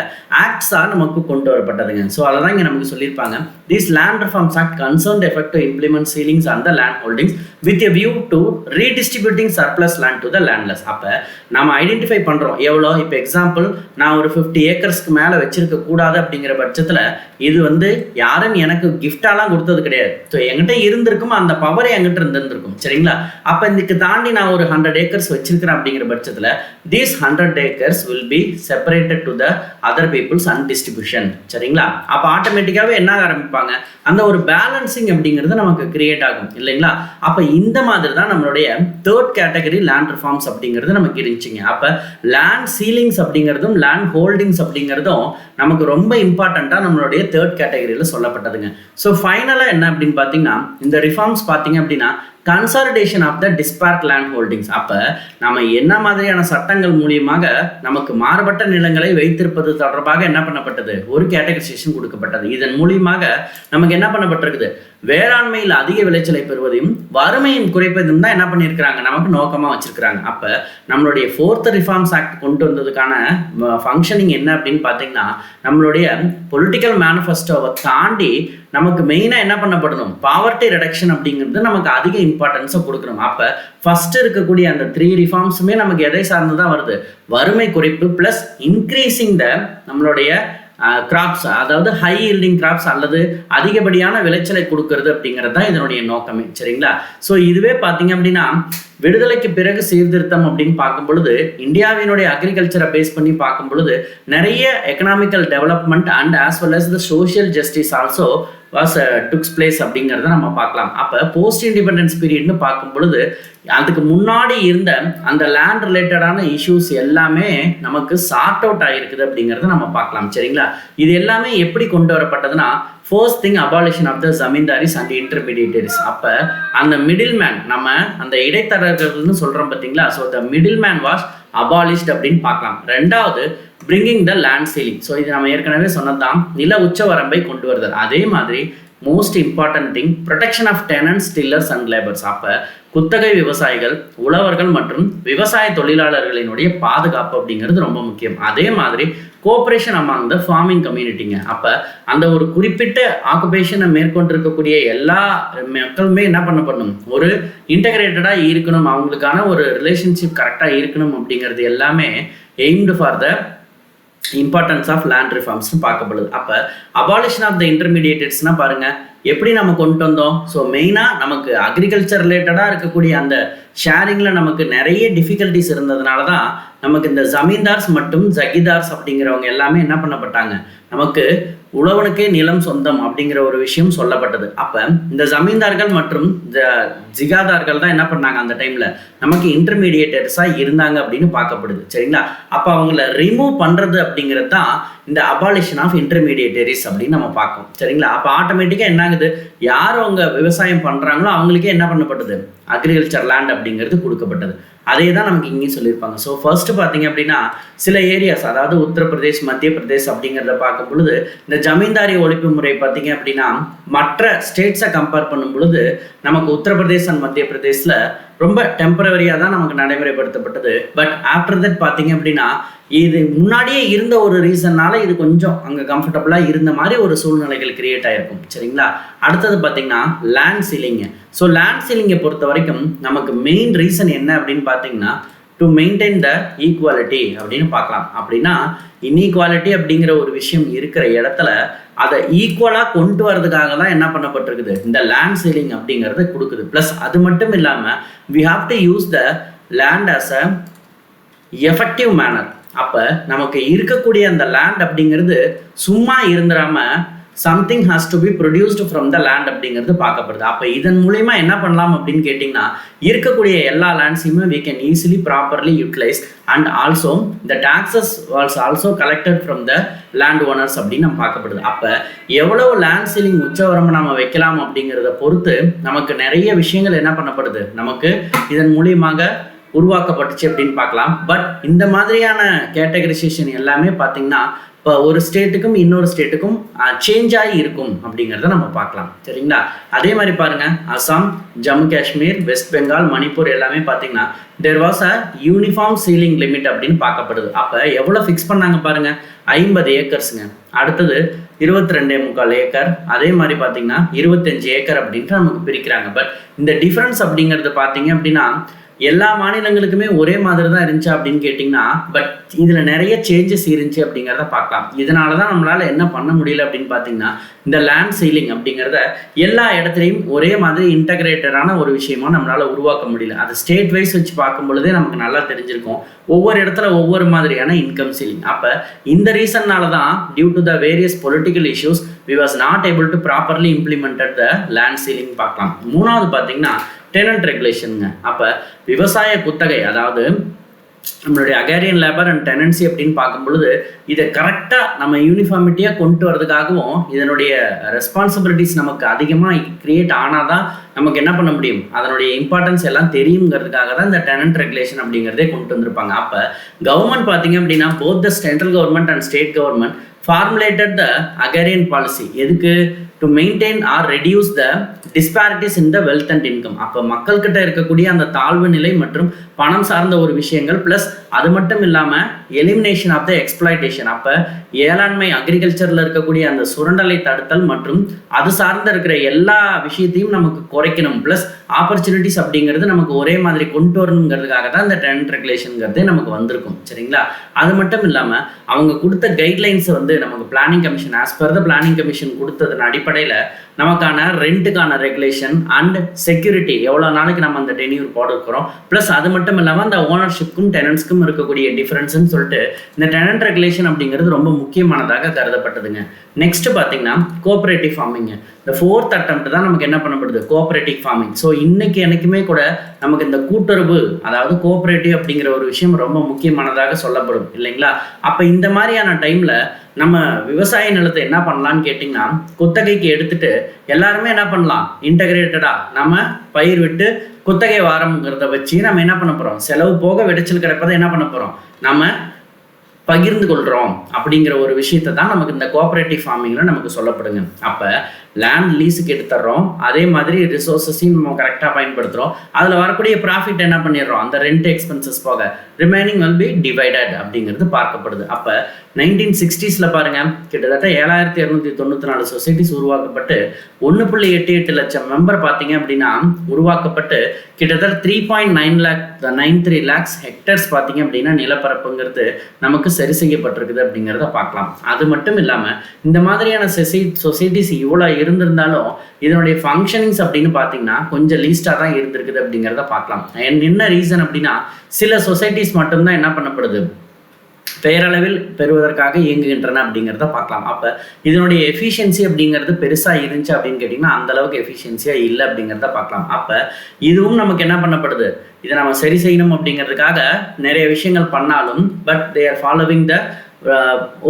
ஆக்ட்ஸாக நமக்கு கொண்டு வரப்பட்டதுங்க. ஸோ அதை தான் இங்கே நமக்கு சொல்லியிருப்பாங்க. These land reforms act concerned effect to implement ceilings on the land holdings with a view to redistributing surplus land to the landless. அப்போ நம்ம ஐடென்டிஃபை பண்ணுறோம் எவ்வளோ. இப்போ எக்ஸாம்பிள், நான் ஒரு 50 ஏக்கர்ஸ்க்கு மேலே வச்சிருக்க கூடாது அப்படிங்கிற பட்சத்தில் இது வந்து யாரும் எனக்கு கிஃப்டாலாம் கொடுத்தது கிடையாது. ஸோ என்கிட்ட இருந்திருக்கும், அந்த பவரே என்கிட்ட இருந்திருக்கும். சரிங்களா? அப்போ இதுக்கு தாண்டி நான் ஒரு 100 ஏக்கர்ஸ் வச்சிருக்கிறேன் அப்படிங்கிற பட்சத்தில் these 100 acres will be separated to the other people's and distribution. சரிங்களா? அப்போ ஆட்டோமேட்டிக்காகவே என்ன ஆரம்பிப்பாங்க, அந்த ஒரு பேலன்சிங் அப்படிங்கிறது நமக்கு கிரியேட் ஆகும் இல்லைங்களா? அப்போ இந்த மாதிரி தான் நம்மளுடைய தேர்ட் கேட்டகரி லேண்ட் ரிஃபார்ம்ஸ் அப்படிங்கிறது நமக்கு இருந்துச்சுங்க. அப்போ லேண்ட் சீலிங்ஸ் அப்படிங்கிறதும் லேண்ட் ஹோல்டிங்ஸ் அப்படிங்கிறதும் நமக்கு ரொம்ப இம்பார்ட்டண்ட்டாக நம்மளுடைய தேர்ட் கேட்டகரியில் சொல்லப்பட்டதுங்க. ஸோ ஃபைனலாக என்ன அப்படின்னு பார்த்தீங்கன்னா, இந்த ரிஃபார்ம்ஸ் பார்த்தீங்க அப்படின்னா consolidation of the disparate land holdings. அப்போ நம்ம என்ன மாதிரியான சட்டங்கள் மூலியமாக நமக்கு மாறுபட்ட நிலங்களை வைத்திருப்பது தொடர்பாக என்ன பண்ணப்பட்டது, ஒரு கேட்டகரைசேஷன் கொடுக்கப்பட்டது. இதன் மூலியமாக நமக்கு என்ன பண்ணப்பட்டிருக்குது, வேளாண்மையில் அதிக விளைச்சலை பெறுவதையும் வறுமையும் குறைப்பதும் தான் என்ன பண்ணியிருக்கிறாங்க, நமக்கு நோக்கமாக வச்சிருக்கிறாங்க. அப்போ நம்மளுடைய 4th ரிஃபார்ம்ஸ் ஆக்ட் கொண்டு வந்ததுக்கான ஃபங்க்ஷனிங் என்ன அப்படின்னு பார்த்தீங்கன்னா, நம்மளுடைய பொலிட்டிக்கல் மேனிஃபெஸ்டோவை தாண்டி நமக்கு மெயினாக என்ன பண்ணப்படணும், பாவர்ட்டி ரிடக்ஷன் அப்படிங்கிறது நமக்கு அதிக இம்பார்ட்டன்ஸை கொடுக்கணும். அப்போ ஃபர்ஸ்ட் இருக்கக்கூடிய அந்த 3 ரிஃபார்ம்ஸுமே நமக்கு எதை சார்ந்து தான் வருது, வறுமை குறைப்பு ப்ளஸ் இன்க்ரீஸிங் த நம்மளுடைய கிராப்ஸ், அதாவது ஹை ஈல்டிங் கிராப்ஸ் அல்லது அதிகப்படியான விளைச்சலை கொடுக்கறது அப்படிங்கிறது தான் இதனுடைய நோக்கமே. சரிங்களா? ஸோ இதுவே பார்த்தீங்க அப்படின்னா விடுதலைக்கு பிறகு சீர்திருத்தம் அப்படின்னு பார்க்கும் பொழுது இந்தியாவினுடைய அக்ரிகல்ச்சரை பேஸ் பண்ணி பார்க்கும் பொழுது நிறைய economical development and as well as the social justice also takes place அப்படிங்கிறத நம்ம பார்க்கலாம். அப்போ போஸ்ட் இண்டிபெண்டன்ஸ் பீரியட்னு பார்க்கும் பொழுது அதுக்கு முன்னாடி இருந்த அந்த லேண்ட் ரிலேட்டடான இஷ்யூஸ் எல்லாமே நமக்கு சார்ட் அவுட் ஆகிருக்குது அப்படிங்கிறத நம்ம பார்க்கலாம். சரிங்களா? இது எல்லாமே எப்படி கொண்டு வரப்பட்டதுன்னா, first thing abolition of the zamindaris and intermediaries. அப்போ அந்த மிடில் மேன், நம்ம அந்த இடைத்தரகர்கள்னு சொல்கிறோம் பார்த்தீங்களா, so the middle man was abolished அப்படின்னு பார்க்கலாம். ரெண்டாவது bringing the land ceiling. So இது நம்ம ஏற்கனவே சொன்னதான், நில உச்ச வரம்பை கொண்டு வருதல். அதே மாதிரி most important thing protection of tenants, tillers and labours. அப்போ குத்தகை விவசாயிகள், உழவர்கள் மற்றும் விவசாய தொழிலாளர்களினுடைய பாதுகாப்பு அப்படிங்கிறது ரொம்ப முக்கியம். அதே மாதிரி கோஆபரேஷன் அமாங் த ஃபார்மிங் கம்யூனிட்டிங்க. அப்போ அந்த ஒரு குறிப்பிட்ட ஆக்குபேஷனை மேற்கொண்டிருக்கக்கூடிய எல்லா மக்களுமே என்ன பண்ணணும், ஒரு இன்டகிரேட்டடாக இருக்கணும், அவங்களுக்கான ஒரு ரிலேஷன்ஷிப் கரெக்டாக இருக்கணும் அப்படிங்கிறது எல்லாமே aimed for the importance of land ரிஃபார்ம்ஸ்னு பார்க்கப்படுது. அப்போ அபாலிஷன் ஆஃப் த இன்டர்மீடியேட்டர்ஸ்னா பாருங்க எப்படி நம்ம கொண்டு வந்தோம். ஸோ மெயினாக நமக்கு அக்ரிகல்ச்சர் ரிலேட்டடாக இருக்கக்கூடிய அந்த ஷேரிங்கில் நமக்கு நிறைய டிஃபிகல்ட்டிஸ் இருந்ததுனால தான் நமக்கு இந்த ஜமீன்தார்ஸ் மற்றும் ஜகிதார்ஸ் அப்படிங்கிறவங்க எல்லாமே என்ன பண்ணப்பட்டாங்க, நமக்கு உழவனுக்கே நிலம் சொந்தம் அப்படிங்கிற ஒரு விஷயம் சொல்லப்பட்டது. அப்போ இந்த ஜமீன்தார்கள் மற்றும் ஜிகாதார்கள் தான் என்ன பண்ணாங்க, அந்த டைமில் நமக்கு இன்டர்மீடியேட்டர்ஸாக இருந்தாங்க அப்படின்னு பார்க்கப்படுது. சரிங்களா? அப்போ அவங்கள ரிமூவ் பண்ணுறது அப்படிங்கிறது தான் இந்த அபாலிஷன் ஆஃப் இன்டர்மீடியேட்டரிஸ் அப்படின்னு நம்ம பார்க்கோம். சரிங்களா? அப்போ ஆட்டோமேட்டிக்காக என்ன ஆகுது, யார் அவங்க விவசாயம் பண்ணுறாங்களோ அவங்களுக்கே என்ன பண்ணப்பட்டது, அக்ரிகல்ச்சர் லேண்ட் அப்படிங்கிறது கொடுக்கப்பட்டது. அதே தான் நமக்கு இங்கேயும் சொல்லியிருப்பாங்க. ஸோ ஃபர்ஸ்ட் பார்த்தீங்க அப்படின்னா சில ஏரியாஸ், அதாவது உத்தரப்பிரதேஷ், மத்திய பிரதேஷ் அப்படிங்கிறத பார்க்கும் பொழுது இந்த ஜமீன்தாரி ஒழிப்பு முறை பார்த்தீங்க அப்படின்னா மற்ற ஸ்டேட்ஸை கம்பேர் பண்ணும் பொழுது நமக்கு உத்தரப்பிரதேஷ் அண்ட் மத்திய பிரதேஷில் ரொம்ப டெம்பரவரியாக தான் நமக்கு நடைமுறைப்படுத்தப்பட்டது. பட் ஆஃப்டர் தட் பார்த்தீங்க அப்படின்னா இது முன்னாடியே இருந்த ஒரு ரீசன்னால இது கொஞ்சம் அங்கே கம்ஃபர்டபுளாக இருந்த மாதிரி ஒரு சூழ்நிலைகள் கிரியேட் ஆகிருக்கும். சரிங்களா? அடுத்தது பார்த்தீங்கன்னா லேண்ட் சீலிங்கு. ஸோ லேண்ட் சீலிங்கை பொறுத்த வரைக்கும் நமக்கு மெயின் ரீசன் என்ன அப்படின்னு பார்த்தீங்கன்னா டு மெயின்டைன் த ஈக்குவாலிட்டி அப்படின்னு பார்க்கலாம். அப்படின்னா இன்இக்வாலிட்டி அப்படிங்கிற ஒரு விஷயம் இருக்கிற இடத்துல அதை ஈக்குவலாக கொண்டு வரதுக்காக தான் என்ன பண்ணப்பட்டிருக்குது, இந்த லேண்ட் சீலிங் அப்படிங்கிறத கொடுக்குது. ப்ளஸ் அது மட்டும் இல்லாமல் we have to use the land as a effective manner. அப்போ நமக்கு இருக்கக்கூடிய அந்த லேண்ட் அப்படிங்கிறது சும்மா இருந்துடாம something has to be produced from the land அப்படிங்கிறது பார்க்கப்படுது. அப்போ இதன் மூலிமா என்ன பண்ணலாம் அப்படின்னு கேட்டிங்கன்னா, இருக்கக்கூடிய எல்லா லேண்ட்ஸையுமே we can easily properly utilize and also the taxes was also collected from the land owners அப்படின்னு நம்ம பார்க்கப்படுது. அப்போ எவ்வளவு லேண்ட் சீலிங் உச்சவரம்பு நம்ம வைக்கலாம் அப்படிங்கிறத பொறுத்து நமக்கு நிறைய விஷயங்கள் என்ன பண்ணப்படுது, நமக்கு இதன் மூலியமாக உருவாக்கப்பட்டுச்சு அப்படின்னு பார்க்கலாம். பட் இந்த மாதிரியான கேட்டகரைசேஷன் எல்லாமே பார்த்தீங்கன்னா இப்போ ஒரு ஸ்டேட்டுக்கும் இன்னொரு ஸ்டேட்டுக்கும் சேஞ்ச் ஆகி இருக்கும் அப்படிங்கிறத நம்ம பார்க்கலாம். சரிங்களா? அதே மாதிரி பாருங்க, அசாம், ஜம்மு காஷ்மீர், வெஸ்ட் பெங்கால், மணிப்பூர் எல்லாமே பார்த்தீங்கன்னா there was a uniform ceiling limit அப்படின்னு பார்க்கப்படுது. அப்போ எவ்வளோ ஃபிக்ஸ் பண்ணாங்க பாருங்க, 50 ஏக்கர்ஸுங்க. அடுத்தது 22.25 ஏக்கர், அதே மாதிரி பார்த்தீங்கன்னா 25 ஏக்கர் அப்படின்ட்டு நமக்கு பிரிக்கிறாங்க. பட் இந்த டிஃப்ரென்ஸ் அப்படிங்கிறது பார்த்தீங்க அப்படின்னா எல்லா மாநிலங்களுக்குமே ஒரே மாதிரி தான் இருந்துச்சு அப்படின்னு கேட்டிங்கன்னா, பட் இதில் நிறைய சேஞ்சஸ் இருந்துச்சு அப்படிங்கிறத பார்க்கலாம். இதனால தான் நம்மளால் என்ன பண்ண முடியல அப்படின்னு பார்த்தீங்கன்னா, இந்த லேண்ட் சீலிங் அப்படிங்கிறத எல்லா இடத்துலையும் ஒரே மாதிரி இன்டகிரேட்டடான ஒரு விஷயமா நம்மளால் உருவாக்க முடியல. அது ஸ்டேட் வைஸ் வச்சு பார்க்கும் பொழுதே நமக்கு நல்லா தெரிஞ்சிருக்கும், ஒவ்வொரு இடத்துல ஒவ்வொரு மாதிரியான இன்கம் சீலிங். அப்போ இந்த ரீசன்னால தான் due to the various political issues we was not able to properly implemented the land ceiling பார்க்கலாம். மூணாவது பார்த்தீங்கன்னா டெனன்ட் ரெகுலேஷனுங்க. அப்போ விவசாய குத்தகை, அதாவது நம்மளுடைய அகேரியன் லேபர் அண்ட் டெனன்சி அப்படின்னு பார்க்கும் பொழுது இதை கரெக்டாக நம்ம யூனிஃபார்மிட்டியாக கொண்டு வரதுக்காகவும் இதனுடைய ரெஸ்பான்சிபிலிட்டிஸ் நமக்கு அதிகமாக கிரியேட் ஆனால் தான் நமக்கு என்ன பண்ண முடியும், அதனுடைய இம்பார்ட்டன்ஸ் எல்லாம் தெரியுங்கிறதுக்காக தான் இந்த டெனன்ட் ரெகுலேஷன் அப்படிங்கிறதே கொண்டு வந்திருப்பாங்க. அப்போ கவர்மெண்ட் பார்த்தீங்க அப்படின்னா both the central government and state government formulated the agrarian policy எதுக்கு, to maintain or reduce the disparities in the wealth and income. அப்போ மக்கள்கிட்ட இருக்கக்கூடிய அந்த தாழ்வு நிலை மற்றும் பணம் சார்ந்த ஒரு விஷயங்கள் ப்ளஸ் அது மட்டும் இல்லாமல் எலிமினேஷன் ஆஃப் த எக்ஸ்ப்ளாய்டேஷன். அப்போ ஏளாண்மை அக்ரிகல்ச்சரில் இருக்கக்கூடிய அந்த சுரண்டலை தடுத்தல் மற்றும் அது சார்ந்த இருக்கிற எல்லா விஷயத்தையும் நமக்கு குறைக்கணும், ப்ளஸ் ஆப்பர்ச்சுனிட்டிஸ் அப்படிங்கிறது நமக்கு ஒரே மாதிரி கொண்டு வரணுங்கிறதுக்காக தான் இந்த டெனன்ட் ரெகுலேஷனுங்கிறதே நமக்கு வந்திருக்கும். சரிங்களா? அது மட்டும் இல்லாமல் அவங்க கொடுத்த கைட்லைன்ஸ் வந்து நமக்கு planning commission as per the planning commission கொடுத்ததன் அடிப்படையில் நமக்கான ரெண்ட்டுக்கான ரெகுலேஷன் அண்ட் செக்யூரிட்டி எவ்வளோ நாளைக்கு நம்ம அந்த டென்யூர் போட்டுக்கிறோம், ப்ளஸ் அது மட்டும் இல்லாமல் அந்த ஓனர்ஷிப்க்கும் டெனன்ஸ்க்கும் இருக்கக்கூடிய டிஃப்ரென்ஸ்ன்னு சொல்லிட்டு இந்த டெனன்ட் ரெகுலேஷன் அப்படிங்கிறது ரொம்ப முக்கியமானதாக கருதப்பட்டதுங்க. நெக்ஸ்ட் பார்த்தீங்கன்னா கோஆபரேட்டிவ் ஃபார்மிங். இந்த 4th அட்டெம்ப்ட் தான் நமக்கு என்ன பண்ணப்படுது, கோஆபரேட்டிவ் ஃபார்மிங். ஸோ இன்னைக்கு எனக்குமே கூட நமக்கு இந்த கூட்டுறவு, அதாவது கோஆபரேட்டிவ் அப்படிங்கிற ஒரு விஷயம் ரொம்ப முக்கியமானதாக சொல்லப்படும் இல்லைங்களா? அப்போ இந்த மாதிரியான டைமில் நம்ம விவசாய நிலத்தை என்ன பண்ணலான்னு கேட்டிங்கன்னா, குத்தகைக்கு எடுத்துட்டு எல்லாருமே என்ன பண்ணலாம், இன்டகிரேட்டடாக நம்ம பயிர் விட்டு குத்தகை வாரம்ங்கிறத வச்சு நம்ம என்ன பண்ண போகிறோம், செலவு போக விளைச்சல் கிடைப்பதை என்ன பண்ண போகிறோம், நம்ம பகிர்ந்து கொள்கிறோம் அப்படிங்கிற ஒரு விஷயத்தை தான் நமக்கு இந்த கோஆபரேட்டிவ் ஃபார்மிங்கில் நமக்கு சொல்லப்படுங்க. அப்போ லேண்ட் லீஸுக்கு எடுத்துடுறோம், அதே மாதிரி ரிசோர்ஸஸையும் நம்ம கரெக்டாக பயன்படுத்துகிறோம், அதில் வரக்கூடிய ப்ராஃபிட் என்ன பண்ணிடுறோம், அந்த ரெண்ட் எக்ஸ்பென்சஸ் போக ரிமைனிங் வில் பி டிவைடட் அப்படிங்கிறது பார்க்கப்படுது. அப்போ 1960s பாருங்கள், கிட்டத்தட்ட 7294 சொசைட்டிஸ் உருவாக்கப்பட்டு 1.88 லட்சம் மெம்பர் பார்த்தீங்க அப்படின்னா உருவாக்கப்பட்டு கிட்டத்தட்ட 3.93 lakhs ஹெக்டர்ஸ் பார்த்தீங்க அப்படின்னா நிலப்பரப்புங்கிறது நமக்கு சரி செய்யப்பட்டிருக்குது அப்படிங்கிறத பார்க்கலாம். அது மட்டும் இல்லாமல் இந்த மாதிரியான சொசைட்டிஸ் இவ்வளோ இருந்திருந்தாலும் இதனுடைய ஃபங்க்ஷனிங்ஸ் அப்படின்னு பார்த்தீங்கன்னா கொஞ்சம் லீஸ்டாக தான் இருந்திருக்குது அப்படிங்கிறத பார்க்கலாம். என்ன ரீசன் அப்படின்னா சில சொசைட்டிஸ் மட்டும்தான் என்ன பண்ணப்படுது, பெயரளவில் பெறுவதற்காக இயங்குகின்றன அப்படிங்கிறத பார்க்கலாம். அப்போ இதனுடைய எஃபிஷியன்சி அப்படிங்கிறது பெருசாக இருந்துச்சு அப்படின்னு கேட்டிங்கன்னா அந்த அளவுக்கு எஃபிஷியன்சியாக இல்லை அப்படிங்கிறத பார்க்கலாம். அப்போ இதுவும் நமக்கு என்ன பண்ணப்படுது, இதை நம்ம சரி செய்யணும் அப்படிங்கிறதுக்காக நிறைய விஷயங்கள் பண்ணாலும் but they are following the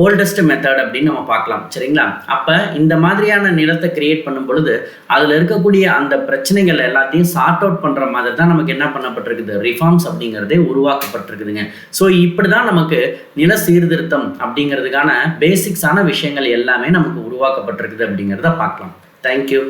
oldest method அப்படின்னு நம்ம பார்க்கலாம். சரிங்களா? அப்போ இந்த மாதிரியான நிலத்தை கிரியேட் பண்ணும் பொழுது அதில் இருக்கக்கூடிய அந்த பிரச்சனைகள் எல்லாத்தையும் சார்ட் அவுட் பண்ணுற மாதிரி தான் நமக்கு என்ன பண்ணப்பட்டிருக்குது, ரிஃபார்ம்ஸ் அப்படிங்கிறதே உருவாக்கப்பட்டிருக்குதுங்க. ஸோ இப்படி தான் நமக்கு நில சீர்திருத்தம் அப்படிங்கிறதுக்கான பேசிக்ஸான விஷயங்கள் எல்லாமே நமக்கு உருவாக்கப்பட்டிருக்குது அப்படிங்கிறத பார்க்கலாம். தேங்க்யூ.